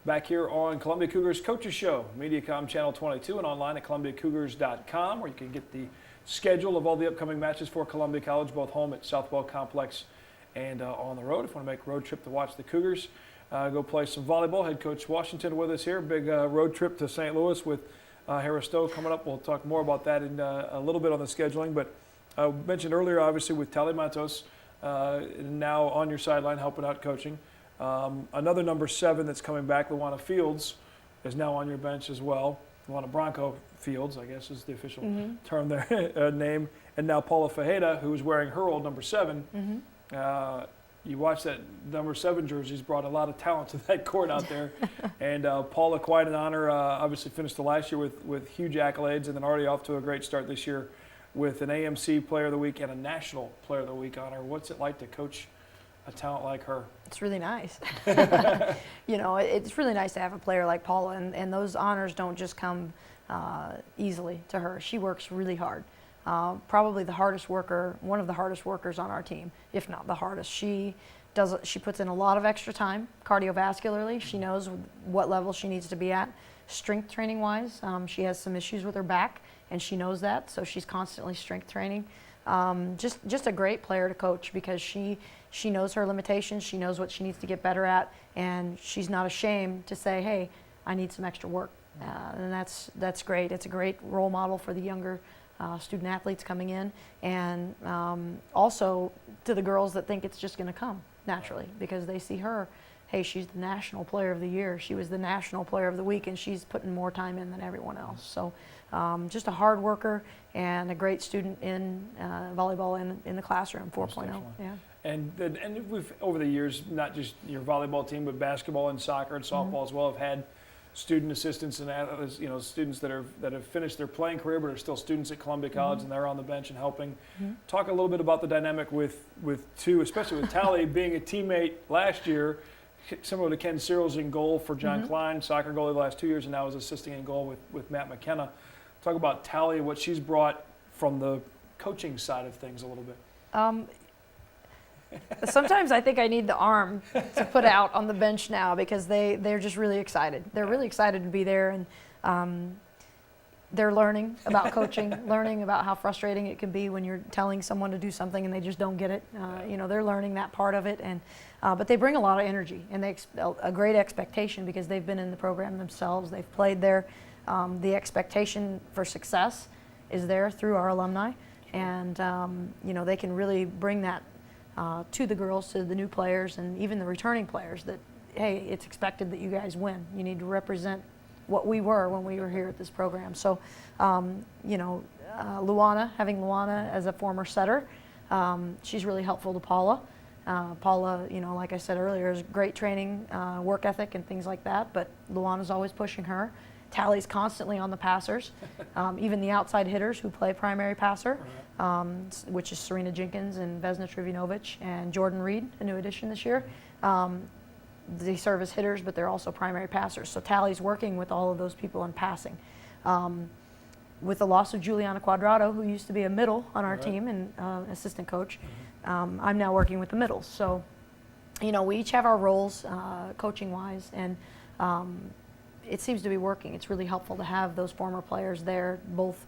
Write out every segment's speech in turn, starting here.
Back here on Columbia Cougars Coaches Show, Mediacom Channel 22 and online at ColumbiaCougars.com, where you can get the schedule of all the upcoming matches for Columbia College, both home at Southwell Complex and on the road. If you want to make a road trip to watch the Cougars, go play some volleyball. Head Coach Washington with us here. Big road trip to St. Louis with Harris Stowe coming up. We'll talk more about that in a little bit on the scheduling. But I mentioned earlier, obviously, with Tally Matos now on your sideline helping out coaching. Another number 7 that's coming back, Luana Fields, is now on your bench as well. Luana Bronco Fields, I guess is the official term there, name. And now Paula Fajeda, who is wearing her old number 7. You watch that number 7 jerseys, brought a lot of talent to that court out there. And Paula, quite an honor, obviously finished the last year with huge accolades and then already off to a great start this year with an AMC Player of the Week and a National Player of the Week honor. What's it like to coach a talent like her? It's really nice. It's really nice to have a player like Paula, and those honors don't just come easily to her. She works really hard. Probably the hardest worker, one of the hardest workers on our team, if not the hardest. She puts in a lot of extra time cardiovascularly. She knows what level she needs to be at. Strength training wise, she has some issues with her back, and she knows that, so she's constantly strength training. Just a great player to coach because she knows her limitations, she knows what she needs to get better at, and she's not ashamed to say, hey, I need some extra work. And that's great. It's a great role model for the younger student athletes coming in, and also to the girls that think it's just going to come naturally because they see her, hey, she's the National Player of the Year, she was the National Player of the Week, and she's putting more time in than everyone else. So just a hard worker and a great student in volleyball in the classroom 4.0. Yeah. And we've, over the years, not just your volleyball team, but basketball and soccer and softball as well, have had student assistants and students that have finished their playing career but are still students at Columbia College and they're on the bench and helping. Talk a little bit about the dynamic with two, especially with Tally being a teammate last year, similar to Ken Searles in goal for John Klein, soccer goalie the last 2 years, and now is assisting in goal with Matt McKenna. Talk about Tally, what she's brought from the coaching side of things a little bit. Sometimes I think I need the arm to put out on the bench now because they're just really excited. They're really excited to be there, and they're learning about coaching, learning about how frustrating it can be when you're telling someone to do something and they just don't get it. They're learning that part of it, and but they bring a lot of energy and a great expectation because they've been in the program themselves. They've played there. The expectation for success is there through our alumni, and they can really bring that to the girls, to the new players, and even the returning players that, hey, it's expected that you guys win. You need to represent what we were when we were here at this program. So, Luana, having Luana as a former setter, she's really helpful to Paula. Paula, like I said earlier, is great training, work ethic and things like that, but Luana's always pushing her. Tally's constantly on the passers, even the outside hitters who play primary passer, which is Serena Jenkins and Vesna Trivinovic and Jordan Reed, a new addition this year. They serve as hitters, but they're also primary passers. So Tally's working with all of those people in passing. With the loss of Juliana Quadrado, who used to be a middle on our team and assistant coach, I'm now working with the middles. So, we each have our roles coaching-wise, and it seems to be working. It's really helpful to have those former players there, both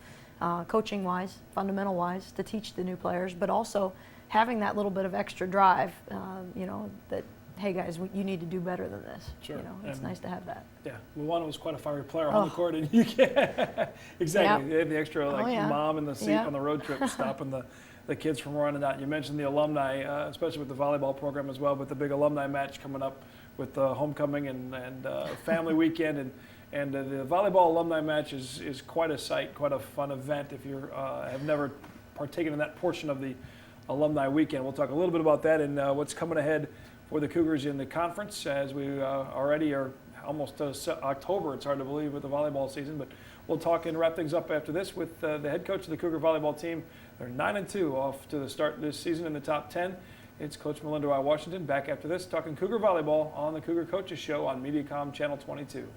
coaching-wise, fundamental-wise, to teach the new players, but also having that little bit of extra drive, that, hey guys, you need to do better than this. Sure. It's nice to have that. Yeah, Luana was quite a fiery player on the court, and you can exactly. They have the extra mom in the seat on the road trip, stopping the kids from running out. You mentioned the alumni, especially with the volleyball program as well, but the big alumni match coming up with the homecoming and family weekend, and the volleyball alumni match is quite a sight, quite a fun event if you have never partaken in that portion of the alumni weekend. We'll talk a little bit about that and what's coming ahead for the Cougars in the conference, as we already are almost October. It's hard to believe with the volleyball season, but we'll talk and wrap things up after this with the head coach of the Cougar volleyball team. They're 9-2 off to the start this season in the top 10. It's Coach Melinda Washington back after this, talking Cougar volleyball on the Cougar Coaches Show on Mediacom Channel 22.